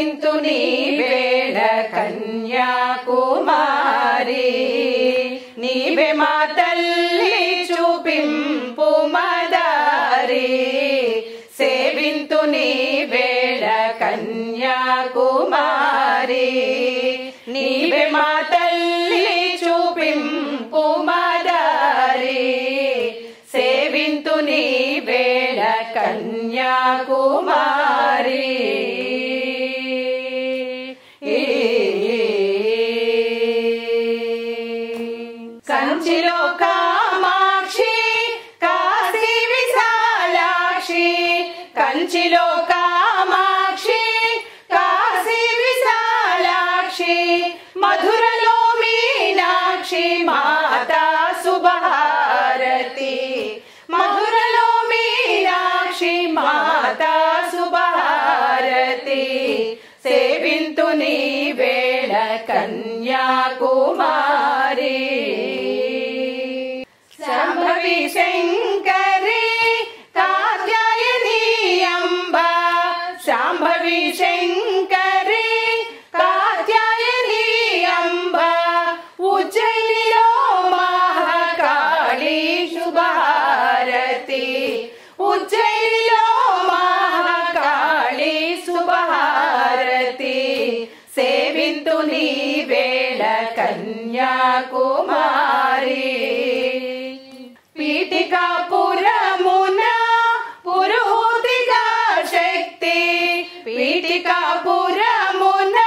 సేవింతు నీ వేళ కన్యాకుమారి నీవే మా తల్లి చూపింపు మదారి సేవింతు నీ వేళ కన్యాకుమారి నీవే మా తల్లి చూపింపు మదారి సేవింతు నీ వేళ కన్యాకుమారి కంచిలో కామాక్షి కాశీ విశాలాక్షి కంచిలో కామాక్షి కాశీ విశాలాక్షి మధురలో మీనాక్షి మాతా శుభహారతి మధురలో మీనాక్షి మాతా శుభహారతి సేవింతు నీ వేళ కన్యాకుమారి శాంభవి శంకరి కాత్యాయని అంబా శాంభవి శంకరి కాత్యాయని అంబా ఉజ్జయినిలో మహాకాళి శుభహారతి ఉజ్జయినిలో మహాకాళి శుభహారతి సేవింతు నీ వేళ కన్యాకుమారి పీఠికాపురమున పురోహితిగా శక్తి పీఠికాపురమున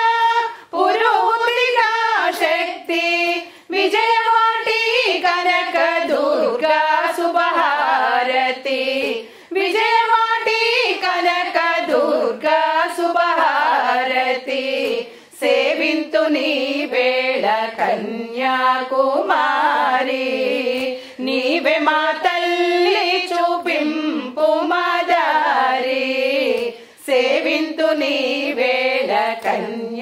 పురోహితిగా శక్తి విజయవాటి కనక దుర్గా శుభహారతి విజయవాటి కనక దుర్గా శుభహారతి సేవింతు నీ వేళ కన్యాకుమారి నీవే మా తల్లి చూపింపు మదారి సేవింతు నీ వేళ కన్యాకుమారి